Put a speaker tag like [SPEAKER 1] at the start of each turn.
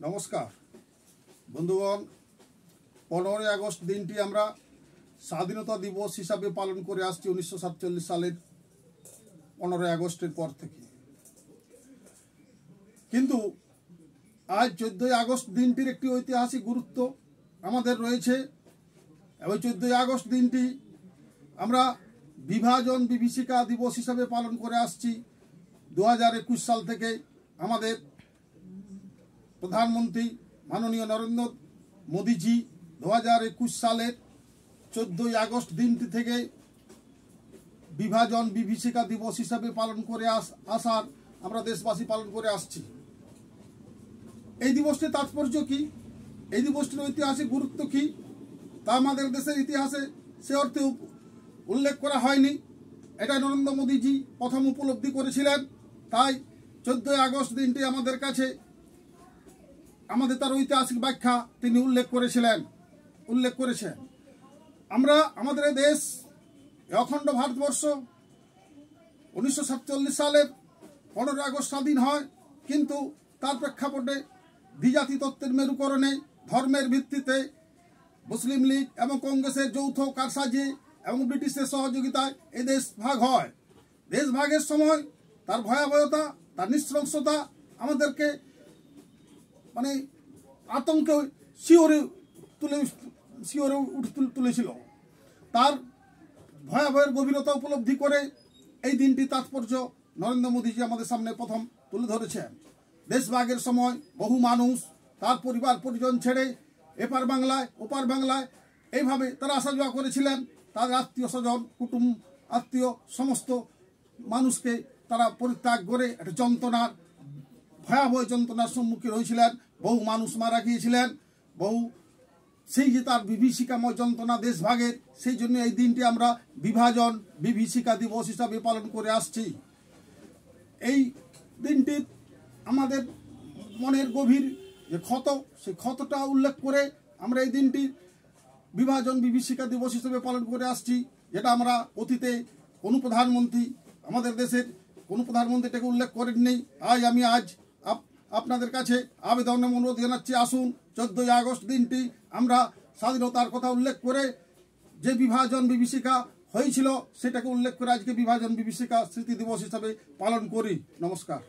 [SPEAKER 1] নমস্কার বন্ধুগণ, 15ই আগস্ট দিনটি আমরা স্বাধীনতা দিবস হিসাবে পালন করে আসছি 1947 সালের 15ই আগস্টের পর থেকে। কিন্তু আজ 14ই আগস্ট দিনটির একটি ঐতিহাসিক গুরুত্ব আমাদের রয়েছে। এবং 14ই আগস্ট দিনটি আমরা বিভাজন বিভীষিকা দিবস হিসাবে পালন করে আসছি 2021 সাল থেকে। আমাদের প্রধানমন্ত্রী মাননীয় নরেন্দ্র মোদীজি 2021 সালের 14ই আগস্ট দিনটি থেকে বিভাজন বিভীষিকা দিবস হিসাবে পালন করে আসার আমরা দেশবাসী পালন করে আসছি। এই দিবসটির তাৎপর্য কি, এই দিবসটির ঐতিহাসিক গুরুত্ব কি, তা আমাদের দেশের ইতিহাসে সে অর্থে উল্লেখ করা হয়নি। এটা নরেন্দ্র মোদীজি প্রথম উপলব্ধি করেছিলেন, তাই 14ই আগস্ট দিনটি আমাদের কাছে আমাদের তার ঐতিহাসিক ব্যাখ্যা তিনি উল্লেখ করেছেন। আমরা আমাদের দেশ অখণ্ড ভারতবর্ষ 1947 সালের 15 আগস্ট স্বাধীন হয়, কিন্তু তার প্রেক্ষাপটে দ্বিজাতি তত্ত্বের মেরুকরণে ধর্মের ভিত্তিতে মুসলিম লীগ এবং কংগ্রেসের যৌথ কারসাজি এবং ব্রিটিশের সহযোগিতায় এই দেশ ভাগ হয়। দেশ ভাগের সময় তার ভয়াবহতা, তার নৃশংসতা আমাদেরকে আতঙ্কে শিওরে তুলেছিল। তার ভয়াবহের গভীরতা উপলব্ধি করে এই দিনটি তাৎপর্য নরেন্দ্র মোদীজি আমাদের সামনে প্রথম তুলে ধরেছেন। দেশভাগের সময় বহু মানুষ তার পরিবার পরিজন ছেড়ে এপার বাংলায় ওপার বাংলায় এইভাবে তারা আসা যাওয়া করেছিলেন। তাদের আত্মীয় স্বজন কুটুম্ব আত্মীয় সমস্ত মানুষকে তারা পরিত্যাগ করে একটা ভয়াবহ যন্ত্রণার সম্মুখীন হয়েছিলেন। বহু মানুষ মারা গিয়েছিলেন, বহু সেই যে তার বিভীষিকাময় যন্ত্রণা দেশভাগের, সেই জন্য এই দিনটি আমরা বিভাজন বিভীষিকা দিবস হিসাবে পালন করে আসছি। এই দিনটি আমাদের মনের গভীর যে ক্ষত, সেই ক্ষতটা উল্লেখ করে আমরা এই দিনটি বিভাজন বিভীষিকা দিবস হিসেবে পালন করে আসছি, যেটা আমরা অতীতে কোনো প্রধানমন্ত্রী আমাদের দেশের কোনো প্রধানমন্ত্রী এটাকে উল্লেখ করেননি। আমি আপনাদের কাছে আবেদন অনুরোধ জানাচ্ছি, আসুন 14ই আগস্ট দিনটি আমরা স্বাধীনতার কথা উল্লেখ করে যে বিভাজন বিভীষিকা হয়েছিল সেটাকে উল্লেখ করে আজকে বিভাজন বিভীষিকা স্মৃতি দিবস হিসাবে পালন করি। নমস্কার।